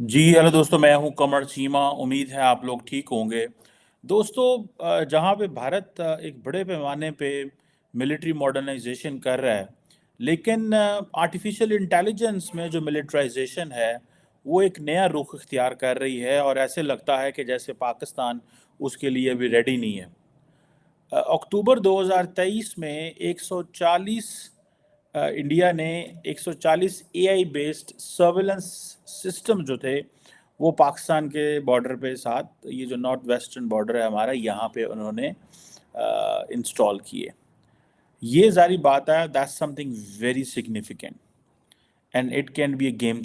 जी hello दोस्तों, मैं हूं कमर चीमा। उम्मीद है आप लोग ठीक होंगे। दोस्तों, जहां पे भारत एक बड़े पैमाने पे मिलिट्री मॉडर्नाइजेशन कर रहा है, लेकिन आर्टिफिशियल इंटेलिजेंस में जो मिलिट्राइजेशन है वो एक नया रुख इख्तियार कर रही है, और ऐसे लगता है कि जैसे पाकिस्तान उसके लिए अभी रेडी नहीं है। अक्टूबर 2023 में 140 इंडिया ने 140 एआई बेस्ड सर्वेलेंस सिस्टम जो थे वो पाकिस्तान के बॉर्डर पे साथ, ये जो नॉर्थ वेस्टर्न बॉर्डर है हमारा, यहाँ पे उन्होंने इंस्टॉल किए। ये जारी बात है, that's something very significant and it can be a game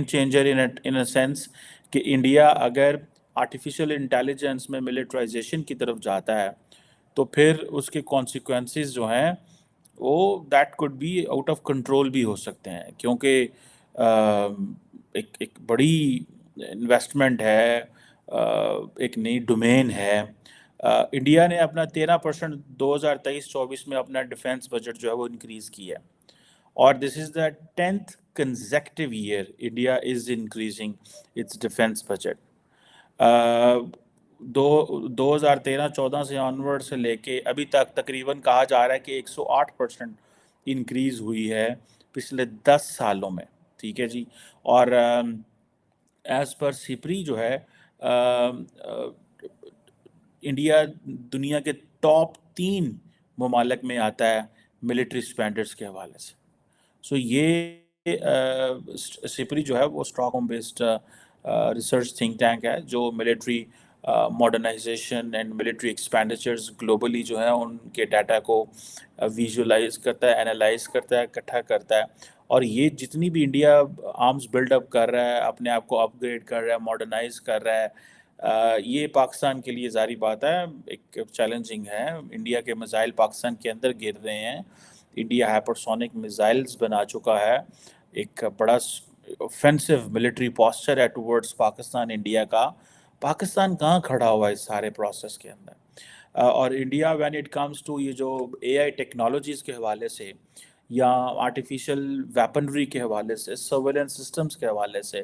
changer in a sense कि इंडिया अगर आर्टिफिशियल इंटेलिजेंस में मिलिट्राइजेशन की तरफ जाता है तो फिर उसके कॉन्सिक्वेंसेस जो हैं वो that could be out of control भी हो सकते हैं, क्योंकि एक बड़ी इन्वेस्टमेंट है, एक नई डोमेन है। इंडिया ने अपना 13% 2023-24 में अपना डिफेंस बजट जो है वो इंक्रीज़ किया है, और this is the 10th consecutive year India is increasing its defense budget। दो 2013-14 से ऑनवर्ड से लेके अभी तक तकरीबन कहा जा रहा है कि 108% इंक्रीज हुई है पिछले 10 सालों में। ठीक है जी। और एज पर सिपरी जो है, इंडिया दुनिया के टॉप 3 ममालिक में आता है मिलिट्री स्टैंडर्ड्स के हवाले से। सो ये सिपरी जो है वो Stockholm based research think tank है जो military modernisation and military expenditures globally जो है उनके डाटा को विजुलाइज करता है, एनालाइज करता है, इकट्ठा करता है। और ये जितनी भी इंडिया आर्म्स बिल्डअप कर रहा है, अपने आप को अपग्रेड कर रहा है, मॉडर्नाइज कर रहा है, ये पाकिस्तान के लिए जारी बात है एक चैलेंजिंग है। इंडिया के मिसाइल पाकिस्तान के अंदर गिर रहे हैं, इंडिया हाइपरसोनिक मिसाइल्स बना चुका है, एक बड़ा ऑफेंसिव मिलिट्री पॉस्चर है टुवर्ड्स पाकिस्तान इंडिया का। पाकिस्तान कहाँ खड़ा हुआ है इस सारे प्रोसेस के अंदर? और India when it comes to ये जो एआई टेक्नोलॉजीज़ के हवाले से या आर्टिफिशियल वेपनरी के हवाले से, सर्वेलेंस सिस्टम्स के हवाले से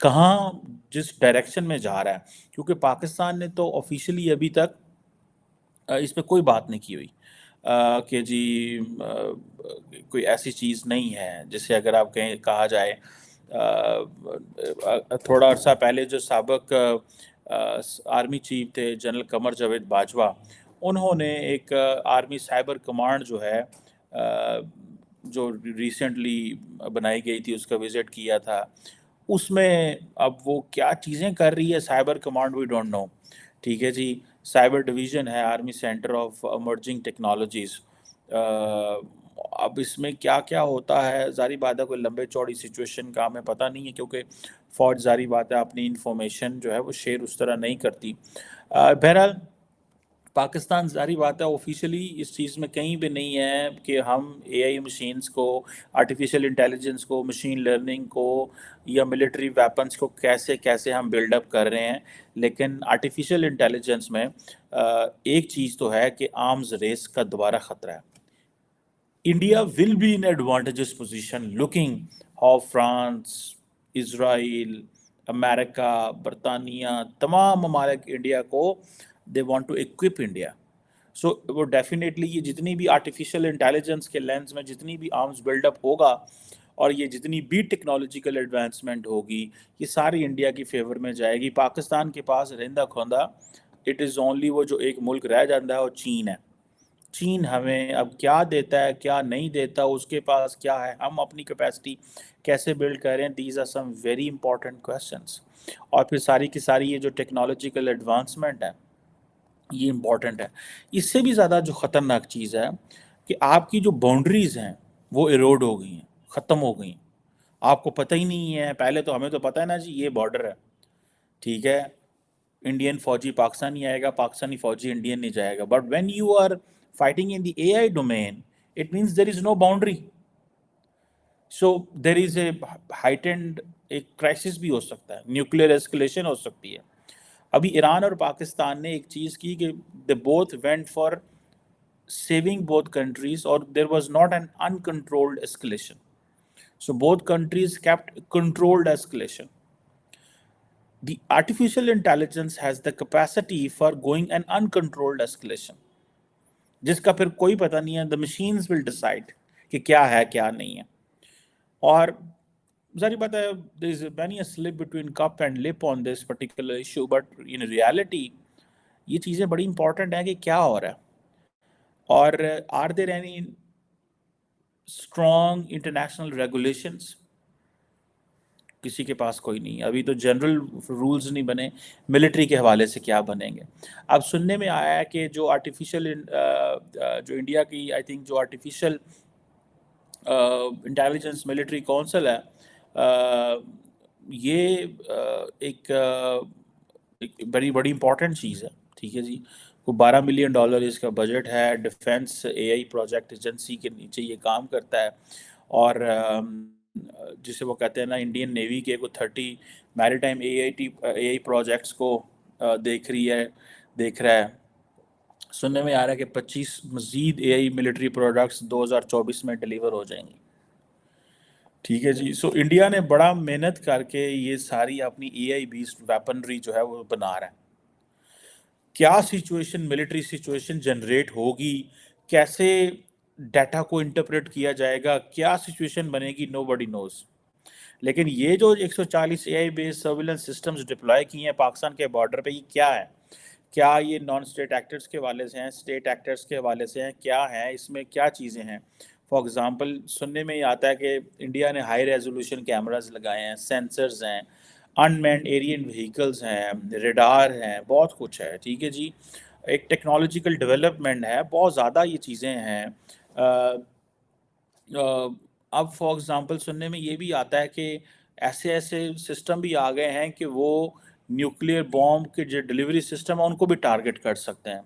कहाँ जिस डायरेक्शन में जा रहा है, क्योंकि पाकिस्तान ने तो ऑफिशियली अभी तक इस पे कोई बात नहीं की हुई कि जी कोई ऐसी चीज़ नहीं है जिसे अगर आप कहें कहा जाए। थोड़ा अर्सा पहले जो साबिक आर्मी चीफ थे जनरल कमर जावेद बाजवा, उन्होंने एक आर्मी साइबर कमांड जो है जो रिसेंटली बनाई गई थी उसका विज़िट किया था। उसमें अब वो क्या चीज़ें कर रही है cyber command, we don't know. ठीक है जी। साइबर डिवीज़न है army centre of emerging technologies. अब इसमें क्या क्या होता है, जारी बात है कोई लंबे चौड़ी सिचुएशन का हमें पता नहीं है, क्योंकि फ़ौज जारी बात है अपनी इंफॉर्मेशन जो है वो शेयर उस तरह नहीं करती। बहरहाल पाकिस्तान जारी बात है ऑफिशियली इस चीज़ में कहीं भी नहीं है कि हम एआई मशीन्स को, आर्टिफिशियल इंटेलिजेंस को, मशीन लर्निंग को या मिलिट्री वेपन्स को कैसे कैसे हम बिल्डअप कर रहे हैं। लेकिन आर्टिफिशियल इंटेलिजेंस में एक चीज़ तो है कि आर्म्स रेस का दोबारा ख़तरा है। India will be in advantageous position looking how France, इसराइल, अमेरिका, बरतानिया, तमाम ममालिक इंडिया को दे want to equip India. So वो डेफिनेटली ये जितनी भी आर्टिफिशियल इंटेलिजेंस के लेंस में जितनी भी आर्म्स बिल्डअप होगा और ये जितनी भी टेक्नोलॉजिकल एडवांसमेंट होगी, ये सारी इंडिया की फेवर में जाएगी। पाकिस्तान के पास रहंदा खोंदा इट इज़ ओनली वो जो एक मुल्क रह जाता है वो चीन है। चीन हमें अब क्या देता है क्या नहीं देता, उसके पास क्या है, हम अपनी कैपेसिटी कैसे बिल्ड करें, these are some very important questions. और फिर सारी की सारी ये जो टेक्नोलॉजिकल एडवांसमेंट है ये इम्पॉर्टेंट है। इससे भी ज़्यादा जो ख़तरनाक चीज़ है कि आपकी जो बाउंड्रीज़ हैं वो इरोड हो गई हैं, ख़त्म हो गई हैं। आपको पता ही नहीं है, पहले तो हमें तो पता है ना जी ये बॉर्डर है, ठीक है, इंडियन फौजी पाकिस्तान नहीं आएगा, पाकिस्तानी फौजी इंडियन नहीं जाएगा। But when you are fighting in the AI domain it means there is no boundary. So there is a heightened, एक क्राइसिस भी हो सकता है, न्यूक्लियर एस्केलेशन हो सकती है। अभी ईरान और पाकिस्तान ने एक चीज़ की कि they both went for saving both countries, और there was not an uncontrolled escalation. So both countries kept controlled escalation. the artificial intelligence has the capacity for going an uncontrolled escalation, जिसका फिर कोई पता नहीं है. The machines will decide कि क्या है क्या नहीं है. और ज़ाहिर बात है, there is many a slip between cup and lip on this particular issue, but in reality ये चीज़ें बड़ी important हैं कि क्या हो रहा है. और are there any strong international regulations? किसी के पास कोई नहीं. अभी तो जनरल रूल्स नहीं बने, मिलिट्री के हवाले से क्या बनेंगे. अब सुनने में आया है कि जो आर्टिफिशियल जो इंडिया की आई थिंक जो आर्टिफिशियल इंटेलिजेंस मिलिट्री काउंसिल है, ये एक बड़ी बड़ी इंपॉर्टेंट चीज़ है. ठीक है जी. को $12 मिलियन इसका बजट है. डिफेंस एआई प्रोजेक्ट एजेंसी के नीचे ये काम करता है. और जिसे वो कहते हैं ना, इंडियन नेवी के को 30 मैरीटाइम एआई प्रोजेक्ट्स को देख रहा है. सुनने में आ रहा है कि 25 मजीद एआई मिलिट्री प्रोडक्ट्स 2024 में डिलीवर हो जाएंगी. ठीक है जी. सो इंडिया ने बड़ा मेहनत करके ये सारी अपनी एआई बेस्ड वेपनरी जो है वो बना रहा है. क्या सिचुएशन, मिलिट्री सिचुएशन जनरेट होगी, कैसे डाटा को इंटरप्रेट किया जाएगा, क्या सिचुएशन बनेगी, नोबडी नोज. लेकिन ये जो 140 AI based surveillance systems deploy किए हैं पाकिस्तान के बॉर्डर पे, ये क्या है? क्या ये नॉन स्टेट एक्टर्स के हवाले से हैं, स्टेट एक्टर्स के हवाले से हैं, क्या है इसमें, क्या चीज़ें हैं? फॉर एग्जांपल सुनने में ये आता है कि इंडिया ने हाई रेजोल्यूशन कैमरास लगाए हैं, सेंसर्स हैं, अनमैन्ड एरियन व्हीकल्स हैं, रेडार हैं, बहुत कुछ है. ठीक है जी. एक टेक्नोलॉजिकल डेवलपमेंट है, बहुत ज़्यादा ये चीज़ें हैं. अब फॉर एग्जांपल सुनने में ये भी आता है कि ऐसे ऐसे सिस्टम भी आ गए हैं कि वो न्यूक्लियर बॉम्ब के जो डिलीवरी सिस्टम है उनको भी टारगेट कर सकते हैं.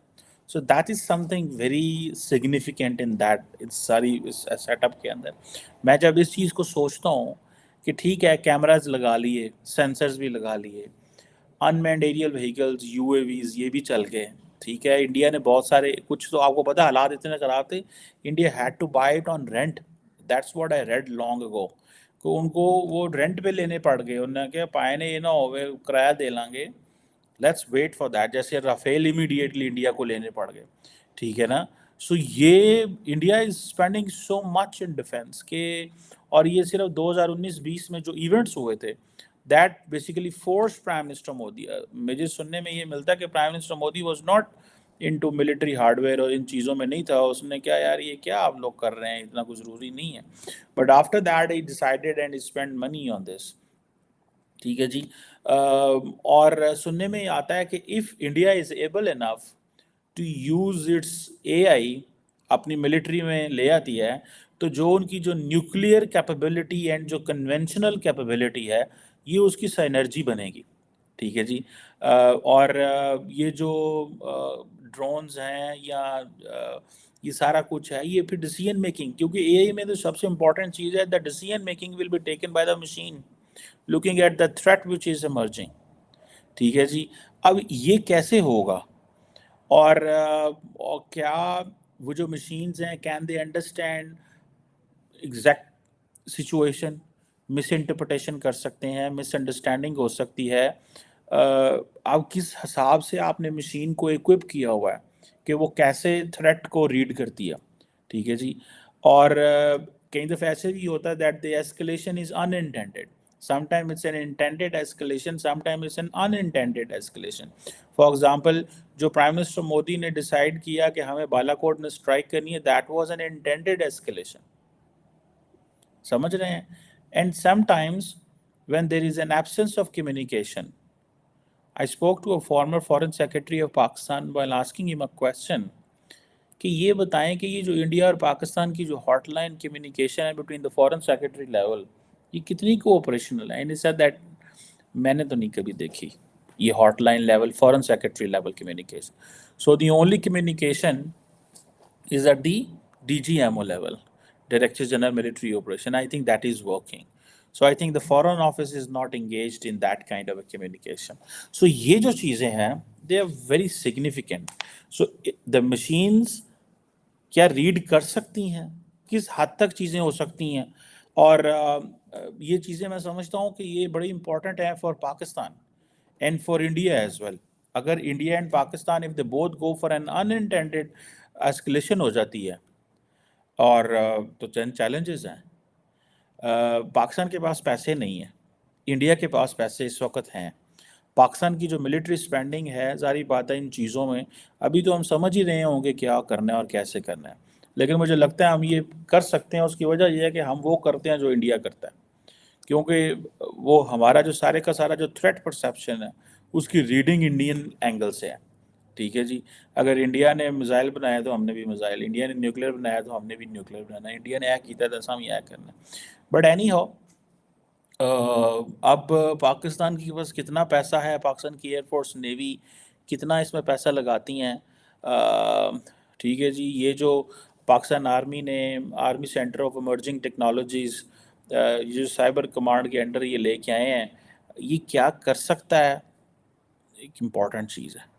So that is something very significant in that इस सारी इस सेटअप के अंदर. मैं जब इस चीज़ को सोचता हूँ कि ठीक है, कैमराज लगा लिए, सेंसर्स भी लगा लिए, अनमैन्ड एरियल व्हीकल्स, यूएवीज, ये भी चल गए. ठीक है, इंडिया ने बहुत सारे, कुछ तो आपको पता हालात इतने खराब थे, India had to buy it on rent. That's what I read long ago. को उनको वो रेंट पे लेने पड़ गए. उन्होंने कहा पाए ने ये ना होवे किराया दे लांगे, लेट्स वेट फॉर दैट. जैसे राफेल इमीडिएटली इंडिया को लेने पड़ गए. ठीक है ना. सो ये India is spending so much in defence के. और ये सिर्फ 2019-20 में जो इवेंट्स हुए थे, that basically force prime minister Modi. मुझे सुनने में ये मिलता है कि prime minister Modi was not into military hardware और इन चीज़ों में नहीं था. उसने क्या, यार ये क्या आप लोग कर रहे हैं, इतना कुछ ज़रूरी नहीं है. But after that he decided and spend money on this. ठीक है जी. और सुनने में आता है कि if India is able enough to use its AI अपनी मिलिट्री में ले आती है, तो जो उनकी जो न्यूक्लियर कैपेबिलिटी एंड जो कन्वेंशनल कैपेबिलिटी है, ये उसकी साइनर्जी बनेगी. ठीक है जी. और ये जो ड्रोन्स हैं या ये सारा कुछ है, ये फिर डिसीजन मेकिंग, क्योंकि एआई में तो सबसे इम्पोर्टेंट चीज़ है the decision making will be taken by the machine looking at the threat which is emerging. ठीक है जी. अब ये कैसे होगा? और क्या वो जो मशीन्स हैं, can they understand exact situation? Miss interpretation कर सकते हैं, मिसअंडरस्टैंडिंग हो सकती है. अब किस हिसाब से आपने मशीन को इक्विप किया हुआ है कि वो कैसे थ्रेट को रीड करती है. ठीक है जी. और कई दफ़े ऐसे भी होता है that the escalation is unintended. Sometime it's an intended escalation, sometime it's an unintended escalation. For example जो प्राइम मिनिस्टर मोदी ने डिसाइड किया कि हमें बालाकोट में स्ट्राइक करनी है, that was an intended escalation. समझ रहे हैं? And sometimes when there is an absence of communication. I spoke to a former foreign secretary of Pakistan while asking him a question कि ये बताएं कि ये जो इंडिया और पाकिस्तान की जो हॉटलाइन कम्युनिकेशन है between the foreign secretary level, ये कितनी कोऑपरेशनल है. एंड सर दैट मैंने तो नहीं कभी देखी ये hotline level, foreign secretary level communication. So the only communication is at the DGMO level, Director General Military Operation. I think that is working. So I think the Foreign Office is not engaged in that kind of a communication. So ये जो चीज़ें हैं, they are very significant. So the machines क्या read कर सकती हैं, किस हद तक चीज़ें हो सकती हैं. और ये चीज़ें मैं समझता हूँ कि ये बड़ी इंपॉर्टेंट है for Pakistan and for India as well. अगर India and Pakistan if they both go for an unintended escalation हो जाती है और तो चंद चैलेंजेस हैं। पाकिस्तान के पास पैसे नहीं हैं, इंडिया के पास पैसे इस वक्त हैं। पाकिस्तान की जो मिलिट्री स्पेंडिंग है, ज़ाहिर बात है इन चीज़ों में अभी तो हम समझ ही रहे होंगे क्या करना है और कैसे करना है, लेकिन मुझे लगता है हम ये कर सकते हैं। उसकी वजह यह है कि हम वो करते हैं जो इंडिया करता है, क्योंकि वो हमारा जो सारे का सारा जो थ्रेट परसेप्शन है उसकी रीडिंग इंडियन एंगल से है। ठीक है जी, अगर इंडिया ने मिसाइल बनाया तो हमने भी मिसाइल, इंडिया ने न्यूक्लियर बनाया तो हमने भी न्यूक्लियर बनाना, इंडिया ने यह किया तो हम यह करना। बट एनी हाउ अब पाकिस्तान के पास कितना पैसा है, पाकिस्तान की एयरफोर्स नेवी कितना इसमें पैसा लगाती हैं। ठीक है जी, ये जो पाकिस्तान आर्मी ने army centre of emerging technologies ये जो साइबर कमांड के अंडर ये लेके आए हैं, ये क्या कर सकता है, एक इम्पॉर्टेंट चीज़ है।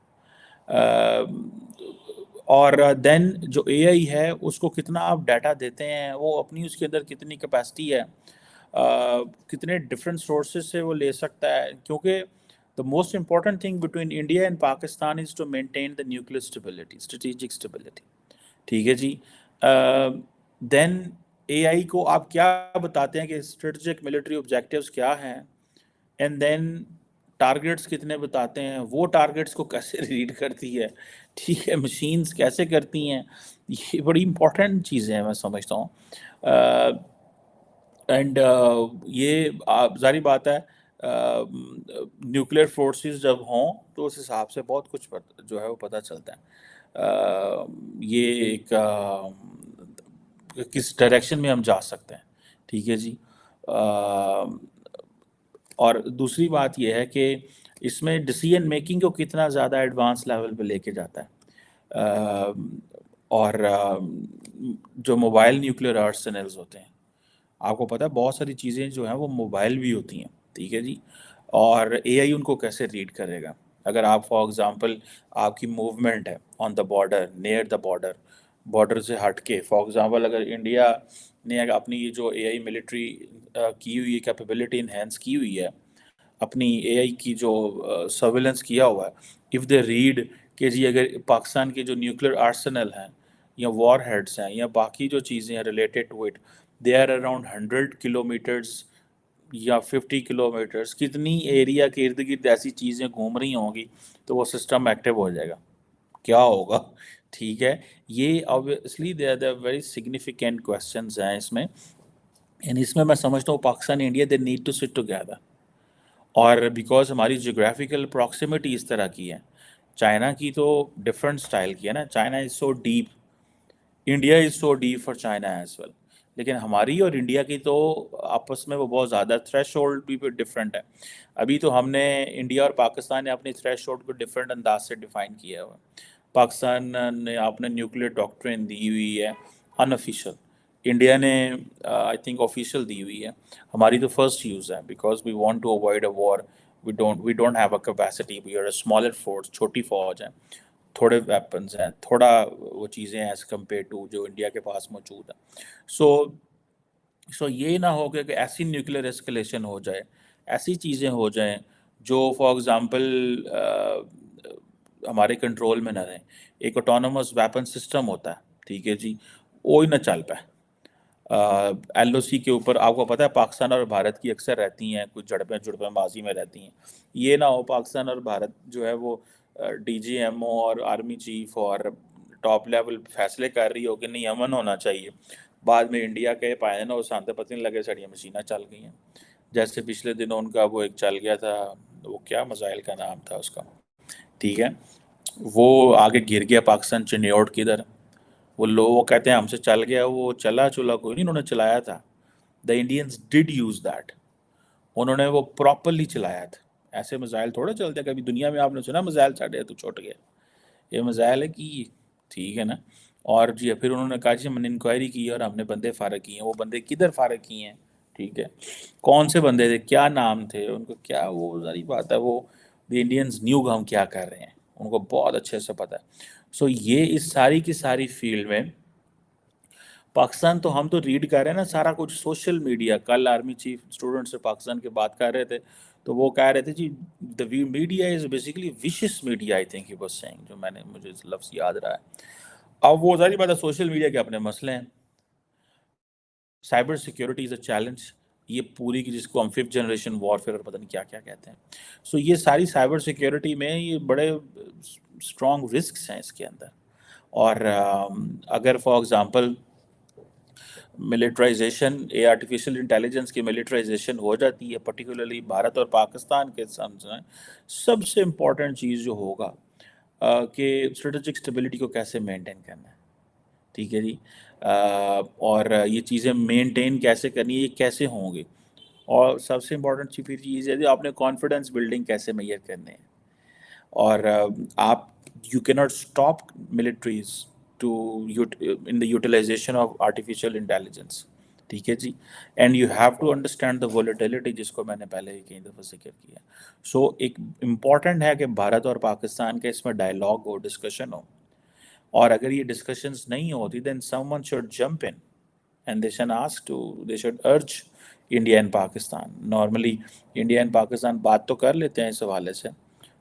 और देन जो एआई है उसको कितना आप डाटा देते हैं, वो अपनी उसके अंदर कितनी कैपेसिटी है, कितने डिफरेंट सोर्सेज से वो ले सकता है, क्योंकि the most important thing between India and Pakistan is to maintain the nuclear stability, strategic stability. ठीक है जी, देन एआई को आप क्या बताते हैं कि स्ट्रेटेजिक मिलिट्री ऑब्जेक्टिव्स क्या हैं, एंड देन टारगेट्स कितने बताते हैं, वो टारगेट्स को कैसे रीड करती है, ठीक है, मशीन्स कैसे करती हैं, ये बड़ी इंपॉर्टेंट चीज़ें हैं मैं समझता हूँ। एंड ये ज़ाहिर बात है न्यूक्लियर फोर्सेस जब हों तो उस हिसाब से बहुत कुछ जो है वो पता चलता है। ये एक किस डायरेक्शन में हम जा सकते हैं। ठीक है जी, और दूसरी बात यह है कि इसमें डिसीजन मेकिंग को कितना ज़्यादा एडवांस लेवल पे लेके जाता है। और जो मोबाइल न्यूक्लियर आर्सेनल्स होते हैं, आपको पता है बहुत सारी चीज़ें जो हैं वो मोबाइल भी होती हैं। ठीक है जी, और एआई उनको कैसे रीड करेगा। अगर आप फॉर एग्जांपल आपकी मूवमेंट है on the border, near the border, border से हट के, फॉर एग्जांपल अगर इंडिया ने अपनी ये जो एआई मिलिट्री की हुई कैपेबिलिटी इन्हेंस की हुई है, अपनी एआई की जो सर्विलेंस किया हुआ है, इफ़ दे रीड कि जी अगर पाकिस्तान के जो न्यूक्लियर आर्सेनल हैं या वॉर हेड्स हैं या बाकी जो चीज़ें हैं related to it, they are around 100 kilometres या 50 किलोमीटर्स, कितनी एरिया के इर्द गिर्द ऐसी चीज़ें घूम रही होंगी तो वो सिस्टम एक्टिव हो जाएगा, क्या होगा। ठीक है, ये obviously they are the very significant questions हैं इसमें, एंड इसमें मैं समझता हूँ Pakistan India they need to sit together. और बिकॉज हमारी जियोग्राफिकल प्रॉक्सिमिटी इस तरह की है, चाइना की तो डिफरेंट स्टाइल की है ना, China is so deep, India is so deep for China as well, लेकिन हमारी और इंडिया की तो आपस में वो बहुत ज़्यादा थ्रेश होल्ड भी डिफरेंट है। अभी तो हमने इंडिया और पाकिस्तान ने अपनी थ्रेश होल्ड को डिफरेंट अंदाज से डिफाइन किया हुआ है। पाकिस्तान ने अपने न्यूक्लियर डॉक्ट्रिन दी हुई है अनऑफिशियल, इंडिया ने आई थिंक ऑफिशियल दी हुई है। हमारी तो फर्स्ट यूज़ है because we want to avoid a war, we don't have a capacity, we are a smaller force, छोटी फौज है, थोड़े वेपन्स हैं, थोड़ा वो चीज़ें हैं एज़ कम्पेयर टू जो इंडिया के पास मौजूद है। सो ये ना हो कि ऐसी न्यूक्लियर एस्केलेशन हो जाए, ऐसी चीज़ें हो जाएं जो फॉर एग्ज़ाम्पल हमारे कंट्रोल में ना रहें। एक ऑटोनोमस वेपन सिस्टम होता है, ठीक है जी, वो ही ना चल पाए। एलओसी के ऊपर आपको पता है पाकिस्तान और भारत की अक्सर रहती हैं कुछ झड़पें माजी में रहती हैं। ये ना हो पाकिस्तान और भारत जो है वो डीजीएमओ और आर्मी चीफ और टॉप लेवल फैसले कर रही हो कि नहीं अमन होना चाहिए, बाद में इंडिया के पाए ना उस शांति पता नहीं लगे साड़ियाँ मशीना चल गई हैं। जैसे पिछले दिनों उनका वो एक चल गया था, वो क्या मिसाइल का नाम था उसका, ठीक है, वो आगे गिर गया पाकिस्तान चिन्योट किधर, वो लोग वो कहते हैं हमसे चल गया, वो चला चुला कोई नहीं, उन्होंने चलाया था। The Indians did use that, उन्होंने वो प्रॉपरली चलाया था। ऐसे मिसाइल थोड़ा चलते, कभी दुनिया में आपने सुना मिसाइल चढ़े तो छूट गया, ये मिसाइल है कि, ठीक है ना। और जी फिर उन्होंने कहा जी हमने इंक्वायरी की और हमने बंदे फारग किए हैं, वो बंदे किधर फारग किए हैं, ठीक है, कौन से बंदे थे, क्या नाम थे उनको, क्या, वो सारी बात है, वो द इंडियंस न्यू हम क्या कर रहे हैं, उनको बहुत अच्छे से पता है। सो ये इस सारी की सारी फील्ड में पाकिस्तान तो हम तो रीड कर रहे हैं ना सारा कुछ सोशल मीडिया। कल आर्मी चीफ स्टूडेंट से पाकिस्तान की बात कर रहे थे تو وہ کہہ رہے تھے جی the media is basically vicious media, I think he was saying, جو مجھے لفظ یاد رہا ہے. اب وہ ظاہر بات ہے سوشل میڈیا کے اپنے مسئلے ہیں. Cyber security is a challenge, یہ پوری کی جس کو ہم 5th جنریشن وارفیئر اور پتہ نہیں کیا کیا کہتے ہیں. سو یہ ساری سائبر سیکیورٹی میں یہ بڑے اسٹرانگ رسکس ہیں اس کے اندر. اور اگر for example militarisation, artificial intelligence کی ملٹرائزیشن ہو جاتی ہے پرٹیکولرلی بھارت اور پاکستان کے سامنے، سب سے امپورٹنٹ چیز جو ہوگا کہ اسٹریٹجک اسٹیبلٹی کو کیسے مینٹین کرنا ہے. ٹھیک ہے جی. اور یہ چیزیں مینٹین کیسے کرنی ہے، یہ کیسے ہوں گے. اور سب سے امپورٹنٹ چیز ہے آپ نے کانفیڈنس بلڈنگ کیسے میئر کرنے ہیں. اور آپ you can not stop militaries to in the utilization of artificial intelligence. ٹھیک ہے جی. And you have to understand the volatility, جس کو میں نے پہلے ہی کئی دفعہ ذکر کیا. سو ایک امپورٹنٹ ہے کہ بھارت اور پاکستان کے اس میں ڈائلاگ ہو، ڈسکشن ہو. اور اگر یہ ڈسکشنز نہیں ہوتی then someone should jump in and they should urge India and Pakistan. Normally India and Pakistan بات تو کر لیتے ہیں اس حوالے سے،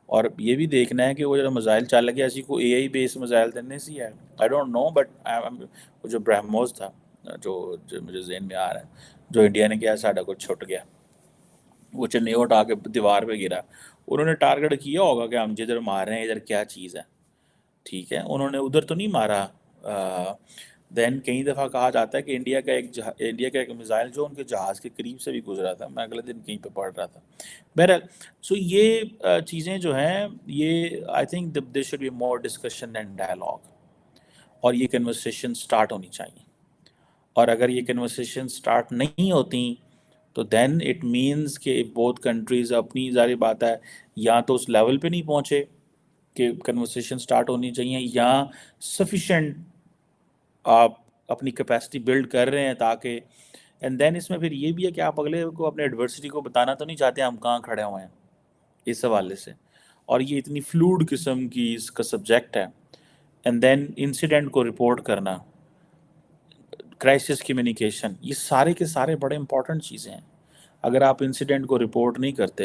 اور یہ بھی دیکھنا ہے کہ وہ جو میزائل چل لگے اسی کو اے آئی بیس میزائل دینے سی ہے. آئی ڈونٹ نو بٹ وہ جو برہموس تھا جو مجھے ذہن میں آ رہا ہے، جو انڈیا نے کیا ساڈا کو چھٹ گیا، وہ چنئی اٹھا کے دیوار پہ گرا. انہوں نے ٹارگٹ کیا ہوگا کہ ہم جدھر مار رہے ہیں ادھر کیا چیز ہے. ٹھیک ہے، انہوں نے ادھر تو نہیں مارا. دین کئی دفعہ کہا جاتا ہے کہ انڈیا کا ایک میزائل جو ان کے جہاز کے قریب سے بھی گزرا تھا، میں اگلے دن کہیں پہ پڑھ رہا تھا. بہرحال سو یہ چیزیں جو ہیں یہ I think there should be more discussion and dialogue, اور یہ کنورسیشن سٹارٹ ہونی چاہیے. اور اگر یہ کنورسیشن سٹارٹ نہیں ہوتی تو دین اٹ مینس کہ بوتھ کنٹریز اپنی ظاہر بات ہے یا تو اس لیول پہ نہیں پہنچے کہ کنورسیشن سٹارٹ ہونی چاہیے، یا سفیشینٹ آپ اپنی کیپیسٹی بلڈ کر رہے ہیں تاکہ. اینڈ دین اس میں پھر یہ بھی ہے کہ آپ اگلے کو اپنے ایڈورسٹی کو بتانا تو نہیں چاہتے ہم کہاں کھڑے ہوئے ہیں اس حوالے سے. اور یہ اتنی فلوڈ قسم کی اس کا سبجیکٹ ہے. اینڈ دین انسیڈنٹ کو رپورٹ کرنا، کرائسس کمیونیکیشن، یہ سارے کے سارے بڑے امپورٹنٹ چیزیں ہیں. اگر آپ انسیڈنٹ کو رپورٹ نہیں کرتے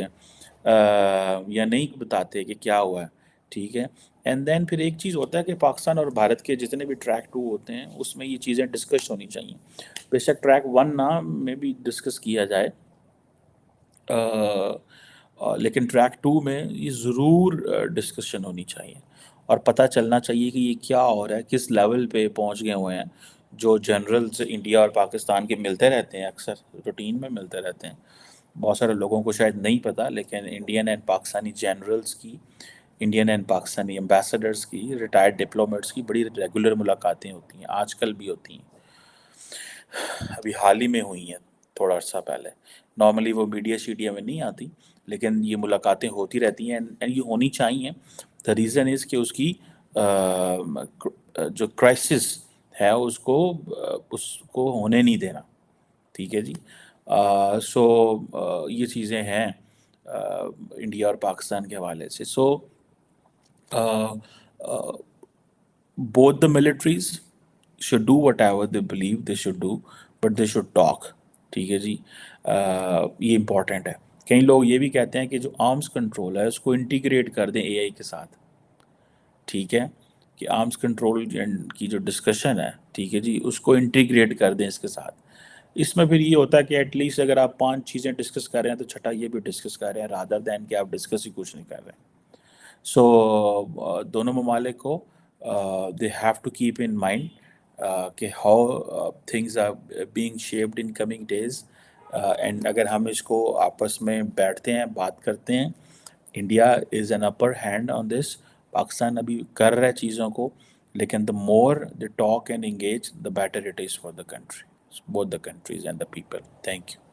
یا نہیں بتاتے کہ کیا ہوا ہے، ٹھیک ہے. اینڈ دین پھر ایک چیز ہوتا ہے کہ پاکستان اور بھارت کے جتنے بھی ٹریک 2 ہوتے ہیں اس میں یہ چیزیں ڈسکس ہونی چاہیے. بے شک ٹریک 1 نہ میں بھی ڈسکس کیا جائے، لیکن ٹریک 2 میں یہ ضرور ڈسکشن ہونی چاہیے، اور پتہ چلنا چاہیے کہ یہ کیا ہو رہا ہے، کس لیول پہ پہنچ گئے ہوئے ہیں. جو جنرلز انڈیا اور پاکستان کے ملتے رہتے ہیں، اکثر روٹین میں ملتے رہتے ہیں، بہت سارے لوگوں کو شاید نہیں پتہ، لیکن انڈین اینڈ پاکستانی جنرلز کی، انڈین اینڈ پاکستانی امبیسڈرز کی، ریٹائرڈ ڈپلومیٹس کی بڑی ریگولر ملاقاتیں ہوتی ہیں، آج کل بھی ہوتی ہیں، ابھی حال ہی میں ہوئی ہیں تھوڑا عرصہ پہلے. نارملی وہ میڈیا شیڈیا میں نہیں آتی، لیکن یہ ملاقاتیں ہوتی رہتی ہیں، اینڈ یہ ہونی چاہیے. دا ریزن از کہ اس کی جو کرائسس ہے اس کو ہونے نہیں دینا. ٹھیک ہے جی. سو یہ چیزیں ہیں انڈیا اور پاکستان کے حوالے سے. سو both the militaries should do whatever they believe they should do, but they should talk. ٹھیک ہے جی. یہ امپورٹنٹ ہے. کئی لوگ یہ بھی کہتے ہیں کہ جو آرمز کنٹرول ہے اس کو انٹیگریٹ کر دیں اے آئی کے ساتھ. ٹھیک ہے، کہ آرمز کنٹرول کی جو ڈسکشن ہے، ٹھیک ہے جی، اس کو انٹیگریٹ کر دیں اس کے ساتھ. اس میں پھر یہ ہوتا ہے کہ ایٹ لیسٹ اگر آپ 5 چیزیں ڈسکس کر رہے ہیں تو چھٹا یہ بھی ڈسکس کر رہے ہیں، رادر دین کہ آپ ڈسکس ہی کچھ نہیں کر رہے ہیں. سو دونوں ممالک کو they have to keep in mind کہ how things are being shaped in coming days. And اگر ہم اس کو آپس میں بیٹھتے ہیں، بات کرتے ہیں، India is an upper hand on this. Pakistan ابھی کر رہا ہے چیزوں کو، لیکن the more they talk and engage, the better it is for the country, both the countries and the people. Thank you.